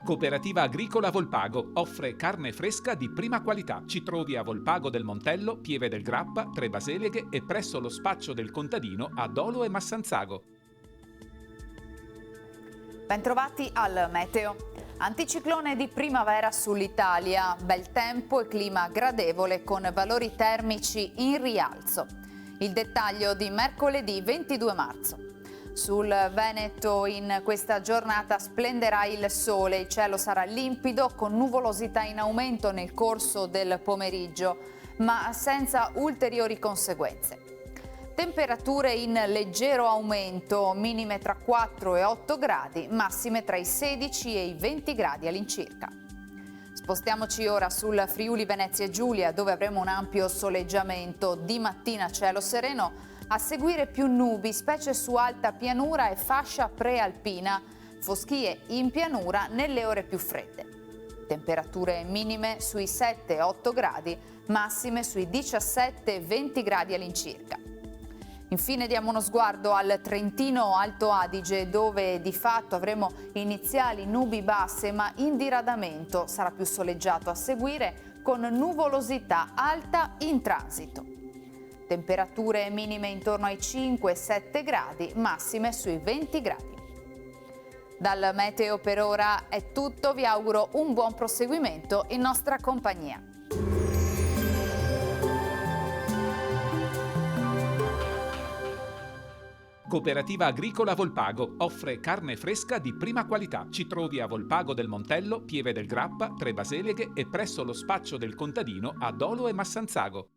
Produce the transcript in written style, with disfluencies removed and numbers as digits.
Cooperativa Agricola Volpago offre carne fresca di prima qualità. Ci trovi a Volpago del Montello, Pieve del Grappa, Tre Baseleghe e presso lo spaccio del contadino a Dolo e Massanzago. Bentrovati al meteo. Anticiclone di primavera sull'Italia, bel tempo e clima gradevole con valori termici in rialzo. Il dettaglio di mercoledì 22 marzo. Sul Veneto in questa giornata splenderà il sole, il cielo sarà limpido con nuvolosità in aumento nel corso del pomeriggio, ma senza ulteriori conseguenze. Temperature in leggero aumento, minime tra 4 e 8 gradi, massime tra i 16 e i 20 gradi all'incirca. Spostiamoci ora sul Friuli Venezia Giulia, dove avremo un ampio soleggiamento, di mattina cielo sereno, a seguire più nubi, specie su alta pianura e fascia prealpina, foschie in pianura nelle ore più fredde. Temperature minime sui 7-8 gradi, massime sui 17-20 gradi all'incirca. Infine diamo uno sguardo al Trentino Alto Adige, dove di fatto avremo iniziali nubi basse, ma in diradamento sarà più soleggiato a seguire con nuvolosità alta in transito. Temperature minime intorno ai 5-7 gradi, massime sui 20 gradi. Dal meteo per ora è tutto, vi auguro un buon proseguimento in nostra compagnia. Cooperativa Agricola Volpago offre carne fresca di prima qualità. Ci trovi a Volpago del Montello, Pieve del Grappa, Tre Baseleghe e presso lo spaccio del contadino a Dolo e Massanzago.